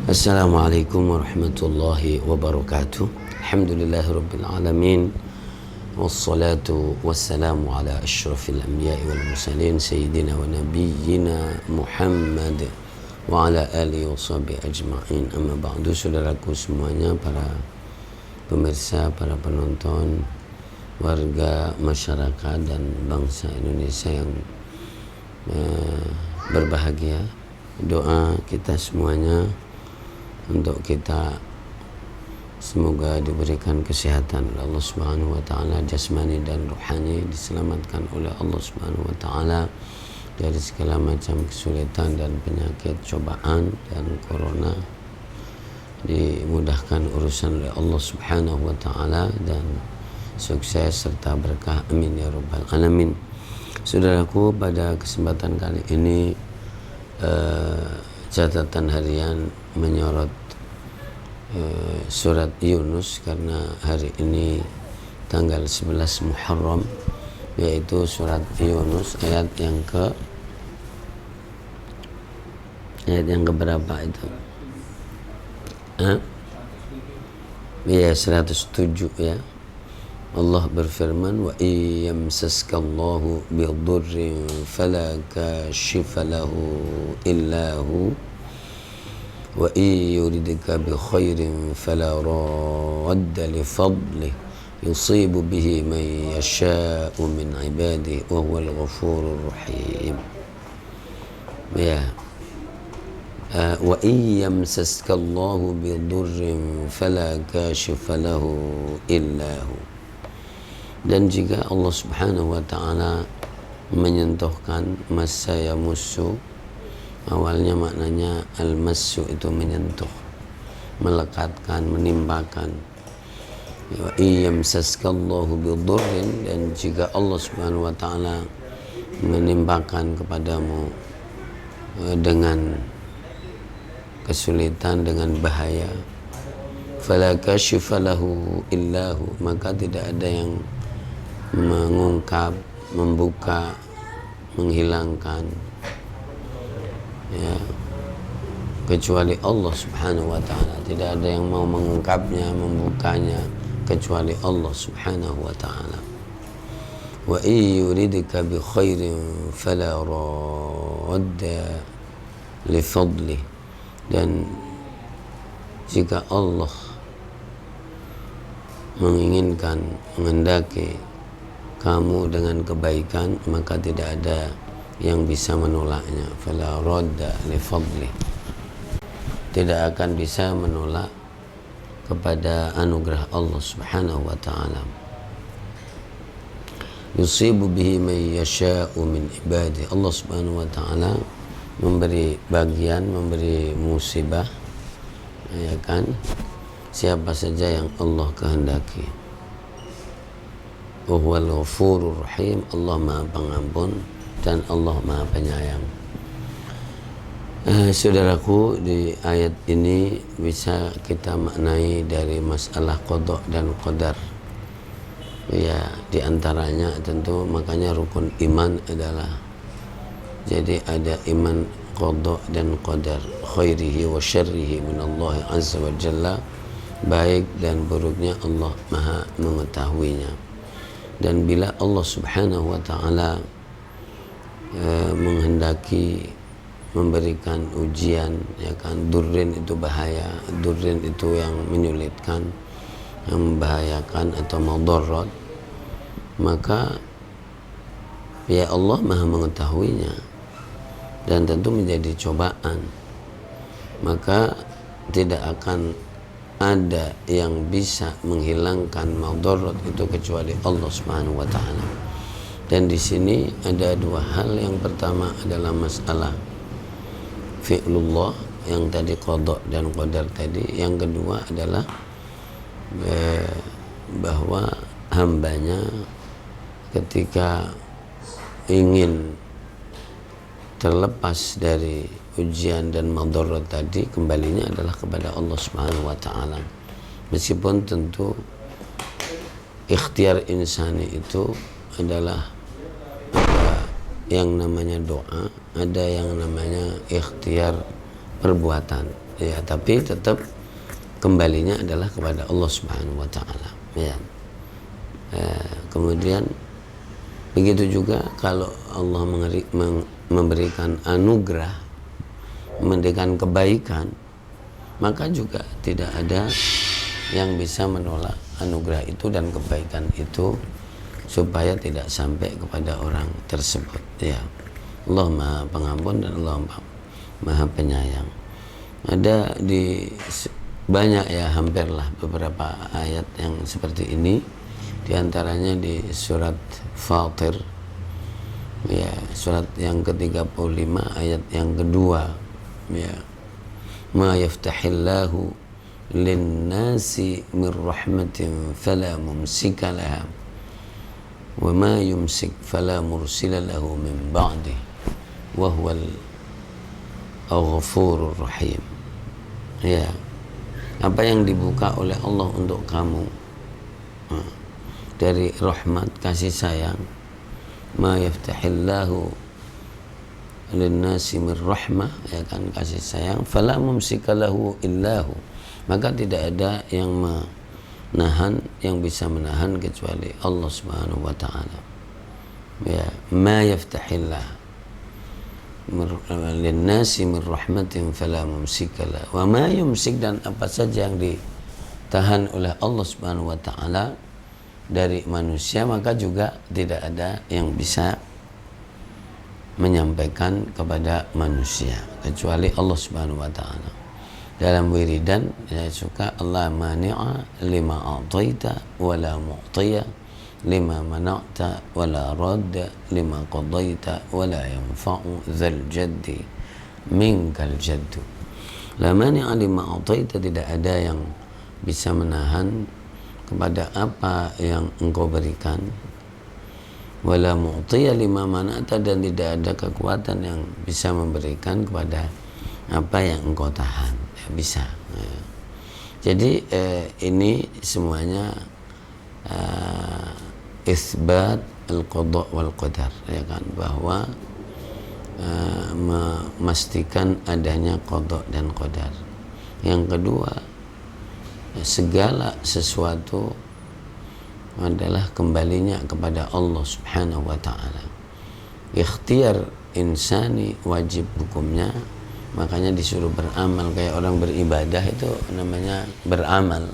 Assalamualaikum warahmatullahi wabarakatuh. Alhamdulillahirabbil alamin. Wassalatu wassalamu ala asyrafil anbiya'i wal mursalin sayyidina wa nabiyyina Muhammad wa ala alihi washabihi ajma'in. Amma ba'du, saudaraku semuanya, para pemirsa, para penonton, warga masyarakat dan bangsa Indonesia yang berbahagia. Doa kita semuanya untuk kita semoga diberikan kesehatan oleh Allah Subhanahu wa taala, jasmani dan rohani, diselamatkan oleh Allah Subhanahu wa taala dari segala macam kesulitan dan penyakit, cobaan dan corona, dimudahkan urusan oleh Allah Subhanahu wa taala dan sukses serta berkah, amin ya rabbal alamin. Saudaraku, pada kesempatan kali ini catatan harian menyorot surat Yunus, karena hari ini tanggal 11 Muharram, yaitu surat Yunus ayat yang keberapa itu? Ya, 107 ya. Allah berfirman, wa iyamsaskallahu bidurrin fala kashifa lahu illa hu wa yuridka bi khairin fala radda li fadlih yusibu bihi man yasha'u min ibadihi wa huwal ghafurur rahim. Ya, wa iyamsaskallahu bidurrin fala kashifa lahu illa hu. Dan jika Allah Subhanahu wa ta'ala menyentuhkan, massa yamussu, awalnya maknanya al-massu itu menyentuh, melekatkan, menimpakan. Wa iyamsaskallahu bidurrin, dan jika Allah Subhanahu wa ta'ala menimpakan kepadamu dengan kesulitan, dengan bahaya, fala kashifa lahu illahu, maka tidak ada yang mengungkap, membuka, menghilangkan, ya, kecuali Allah Subhanahu wa ta'ala. Tidak ada yang mau mengungkapnya, membukanya, kecuali Allah Subhanahu wa ta'ala. Wa yuridka bi khairin fala radda li fadlih, dan jika Allah menginginkan, menghendaki kamu dengan kebaikan, maka tidak ada yang bisa menolaknya. Fala radda li fadli, tidak akan bisa menolak kepada anugerah Allah Subhanahu wa ta'ala. Yusibu bihi man yasha'u min ibadi, Allah Subhanahu wa ta'ala memberi bagian, memberi musibah, ya kan, siapa saja yang Allah kehendaki. Huwal ghafurur rahim, Allah Maha Pengampun dan Allah Maha Penyayang. Saudaraku, di ayat ini bisa kita maknai dari masalah qada dan qadar. Ya, di antaranya tentu, makanya rukun iman adalah, jadi ada iman qada dan qadar, khairihi wa syarrihi minallahi azza wa jalla, baik dan buruknya Allah Maha mengetahuinya. Dan bila Allah Subhanahu wa ta'ala menghendaki memberikan ujian, ya kan, durrin itu bahaya, durrin itu yang menyulitkan, yang membahayakan atau mudarat, maka ya Allah Maha mengetahuinya dan tentu menjadi cobaan, maka tidak akan ada yang bisa menghilangkan mudarat itu kecuali Allah Subhanahu wa ta'ala. Dan di sini ada dua hal. Yang pertama adalah masalah fi'lullah yang tadi, qada dan qadar tadi. Yang kedua adalah bahwa hambanya ketika ingin terlepas dari ujian dan mudarat tadi, kembalinya adalah kepada Allah Subhanahu wa ta'ala. Meskipun tentu ikhtiar insani itu adalah ada yang namanya doa, ada yang namanya ikhtiar perbuatan. ya, tapi tetap kembalinya adalah kepada Allah Subhanahu wa taala, ya. Kemudian begitu juga kalau Allah memberikan anugerah, memberikan kebaikan, maka juga tidak ada yang bisa menolak anugerah itu dan kebaikan itu supaya tidak sampai kepada orang tersebut, ya. Allah Maha Pengampun dan Allah Maha Penyayang. Ada di banyak, ya, hampirlah beberapa ayat yang seperti ini, di antaranya di surat Fatir, ya, surat yang ke-35 ayat yang kedua, ya. Ma yaftahillahu linnasi min rahmatin fala mumsika laha wa ma yumsik fala mursila lahu min ba'dih wa huwal ghafurur rahim, ya. Apa yang dibuka oleh Allah untuk kamu dari rahmat kasih sayang, ma yaftahillahu linnasi min rahmah, ya kan, kasih sayang, fala mumsika lahu illahu, maka tidak ada yang menahan, yang bisa menahan kecuali Allah Subhanahu wa taala, ya. Ma yaftahillah linnasi min rahmatin fala mumsika lahu wa ma yumsik, dan apa saja yang ditahan oleh Allah Subhanahu wa taala dari manusia, maka juga tidak ada yang bisa menyampaikan kepada manusia kecuali Allah Subhanahu wa taala. Dalam wiridan saya suka Allah mani'a lima a'taita wa la mu'tiya lima mana'ta wa la radda lima qadaita wa la yanfa'u dzal jaddi minkal jaddu. La mani'a lima a'taita, tidak ada yang bisa menahan kepada apa yang engkau berikan, wala mu'tiya lima mana'ta, dan tidak ada kekuatan yang bisa memberikan kepada apa yang engkau tahan, ya, bisa, ya. Jadi ini semuanya isbat al-qada wal qadar, ya kan, bahwa memastikan adanya qada dan qadar. Yang kedua, segala sesuatu adalah kembalinya kepada Allah Subhanahu wa taala. Ikhtiar insani wajib hukumnya, makanya disuruh beramal. Kayak orang beribadah itu namanya beramal.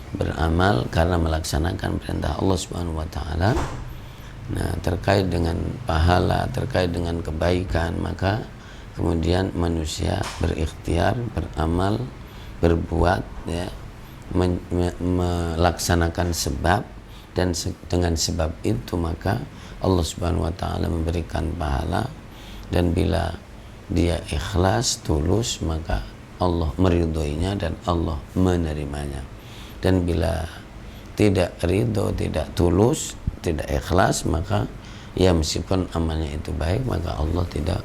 Beramal karena melaksanakan perintah Allah Subhanahu wa taala. Nah, terkait dengan pahala, terkait dengan kebaikan, maka kemudian manusia berikhtiar, beramal, berbuat, ya, melaksanakan sebab, dan dengan sebab itu maka Allah Subhanahu wa taala memberikan pahala, dan bila dia ikhlas, tulus, maka Allah meridhoinya dan Allah menerimanya. Dan bila tidak ridho, tidak tulus, tidak ikhlas, maka ya meskipun amalnya itu baik, maka Allah tidak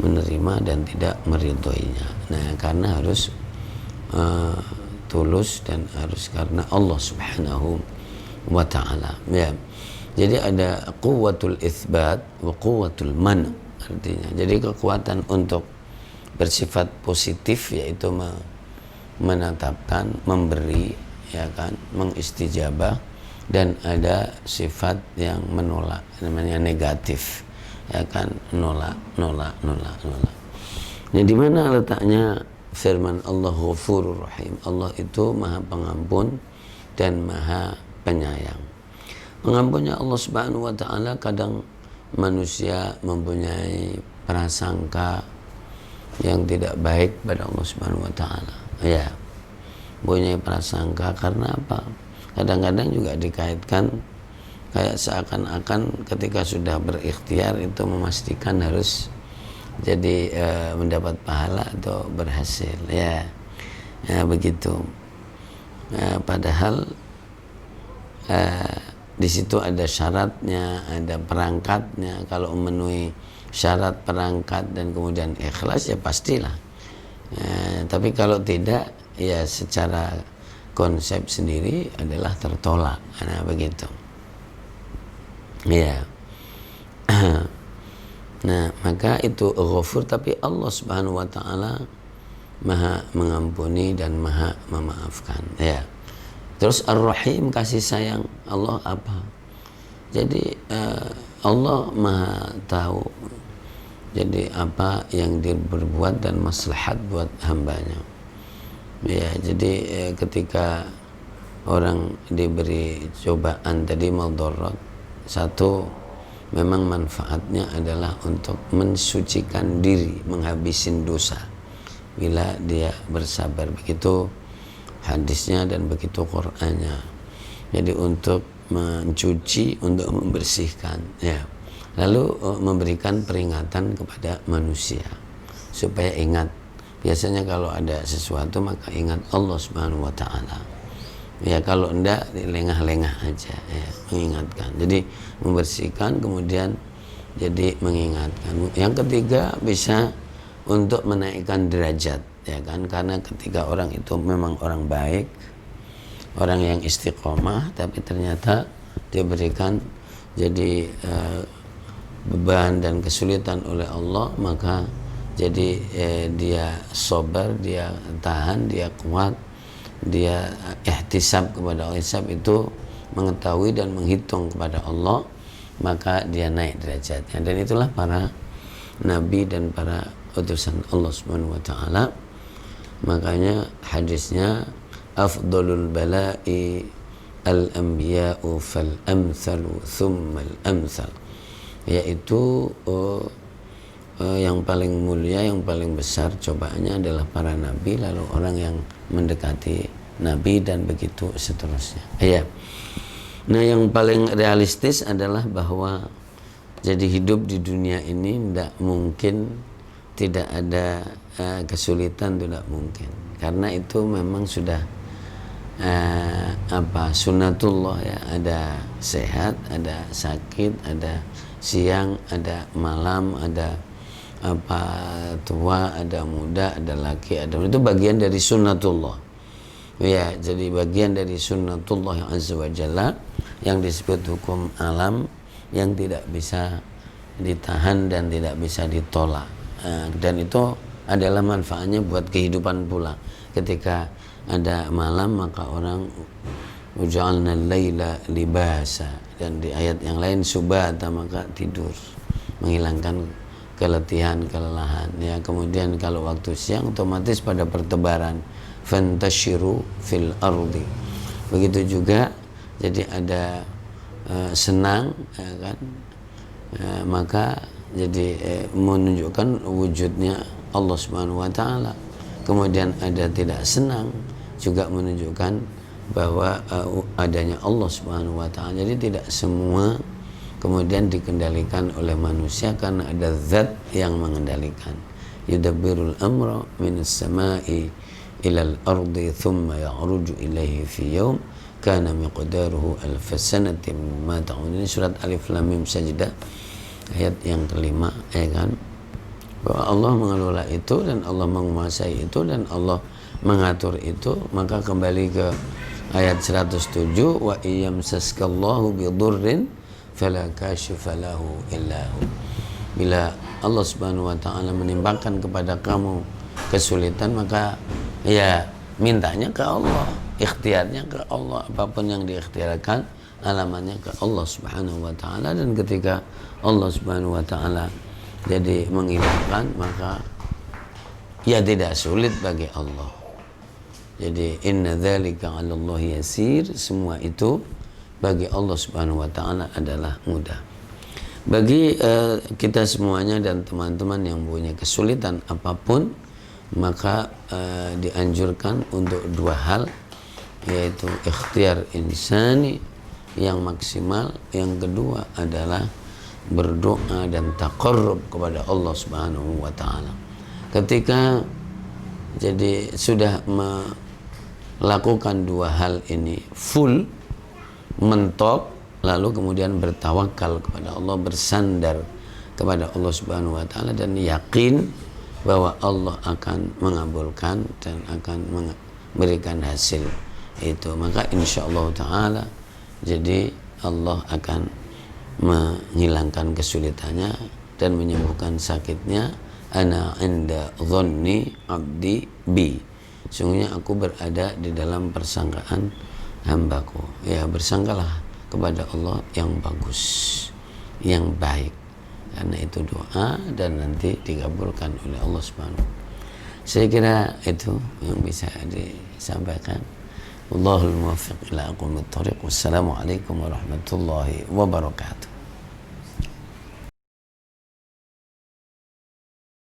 menerima dan tidak meridhoinya. Nah, karena harus tulus dan harus karena Allah Subhanahu wa ta'ala, ya. Jadi ada quwwatul itsbat wa quwwatul man, artinya jadi kekuatan untuk bersifat positif, yaitu menetapkan, memberi, ya kan, mengistijabah, dan ada sifat yang menolak, namanya negatif, ya kan, nolak. Nah, di mana letaknya firman Allah Ghafurur Rahim? Allah itu Maha Pengampun dan Maha Penyayang. Pengampunnya Allah Subhanahu wa taala, kadang manusia mempunyai prasangka yang tidak baik pada Allah Subhanahu wa taala, ya. Mempunyai prasangka karena apa? Kadang-kadang juga dikaitkan kayak seakan-akan ketika sudah berikhtiar itu memastikan harus jadi mendapat pahala atau berhasil, ya, ya begitu. Padahal di situ ada syaratnya, ada perangkatnya. Kalau memenuhi syarat, perangkat, dan kemudian ikhlas, ya pastilah. Tapi kalau tidak, ya secara konsep sendiri adalah tertolak. Nah, begitu. Ya. Nah, maka itu Ghafur, tapi Allah Subhanahu wa taala Maha mengampuni dan Maha memaafkan. Ya. Terus Ar-Rahim, kasih sayang Allah apa? Jadi Allah Maha tahu. Jadi apa yang dia berbuat dan maslahat buat hambanya. Ya, jadi ketika orang diberi cobaan tadi madarat, satu memang manfaatnya adalah untuk mensucikan diri, menghabisin dosa. Bila dia bersabar, begitu hadisnya dan begitu Qur'annya. Jadi untuk mencuci, untuk membersihkan, ya. Lalu memberikan peringatan kepada manusia supaya ingat. Biasanya kalau ada sesuatu maka ingat Allah Subhanahu wa taala. Ya, kalau enggak lengah-lengah aja, ya, mengingatkan. Jadi membersihkan, kemudian jadi mengingatkan. Yang ketiga, bisa untuk menaikkan derajat, ya kan, karena ketika orang itu memang orang baik, orang yang istiqomah, tapi ternyata dia berikan jadi beban dan kesulitan oleh Allah, maka jadi dia sabar, dia tahan, dia kuat, dia ihtisab kepada Allah. Ihtisab itu mengetahui dan menghitung kepada Allah, maka dia naik derajatnya. Dan itulah para nabi dan para utusan Allah Subhanahu wa taala. Makanya hadisnya afdalul bala'i al-anbiya'u fal amsalu thumma al-amsal, yaitu yang paling mulia, yang paling besar cobaannya adalah para nabi, lalu orang yang mendekati nabi, dan begitu seterusnya. Ya. Nah, yang paling realistis adalah bahwa jadi hidup di dunia ini tidak mungkin tidak ada kesulitan, tidak mungkin, karena itu memang sudah sunnatullah, ya. Ada sehat, ada sakit, ada siang, ada malam, ada tua, ada muda, ada laki, ada, itu bagian dari sunnatullah, ya. Jadi bagian dari sunnatullah yang azza wa jalla, yang disebut hukum alam, yang tidak bisa ditahan dan tidak bisa ditolak. Dan itu adalah manfaatnya buat kehidupan pula. Ketika ada malam, maka orang uj'alna al-laila libasa, dan di ayat yang lain subata, maka tidur, menghilangkan keletihan, kelelahan, ya. Kemudian kalau waktu siang otomatis pada pertebaran, fantashiru fil ardi. Begitu juga, jadi ada senang, ya kan, maka jadi menunjukkan wujudnya Allah Subhanahu wa taala. Kemudian ada tidak senang, juga menunjukkan bahwa adanya Allah Subhanahu wa taala. Jadi tidak semua kemudian dikendalikan oleh manusia, karena ada zat yang mengendalikan. Yudabbirul amra minas sama'i ilal ardi thumma ya'ruju ilaihi fi yawm kana miqdaruhu alf sanatin mimma ta'udun. Ini surat Alif Lam Mim Sajdah ayat yang kelima, ya kan, bahwa Allah mengelola itu dan Allah menguasai itu dan Allah mengatur itu. Maka kembali ke ayat 107, wa iyamsaskallahu bidurrin fala kashifa lahu illa hu. Bila Allah Subhanahu wa taala menimpakan kepada kamu kesulitan, maka ya mintanya ke Allah, ikhtiarnya ke Allah. Apapun yang diikhtiarkan, alamannya ke Allah Subhanahu wa taala. Dan ketika Allah Subhanahu wa taala jadi menghilangkan, maka ya tidak sulit bagi Allah. Jadi inna dzalika 'ala Allah yasir, semua itu bagi Allah Subhanahu wa taala adalah mudah. Bagi kita semuanya dan teman-teman yang punya kesulitan apapun, maka dianjurkan untuk dua hal, yaitu ikhtiar insani yang maksimal, yang kedua adalah berdoa dan taqarrub kepada Allah Subhanahu wa taala. Ketika jadi sudah melakukan dua hal ini full, mentok, lalu kemudian bertawakal kepada Allah, bersandar kepada Allah Subhanahu wa taala, dan yakin bahwa Allah akan mengabulkan dan akan memberikan hasil itu, maka insyaallah taala jadi Allah akan menghilangkan kesulitannya dan menyembuhkan sakitnya, ana inda dhanni abdi bi. Sungguhnya aku berada di dalam persangkaan hambaku. Ya, bersangkalah kepada Allah yang bagus, yang baik, karena itu doa dan nanti dikabulkan oleh Allah Subhanahu. Saya kira itu yang bisa disampaikan. Wallahul muwaffiq ila aqwamit thoriq. Wassalamualaikum warahmatullahi wabarakatuh.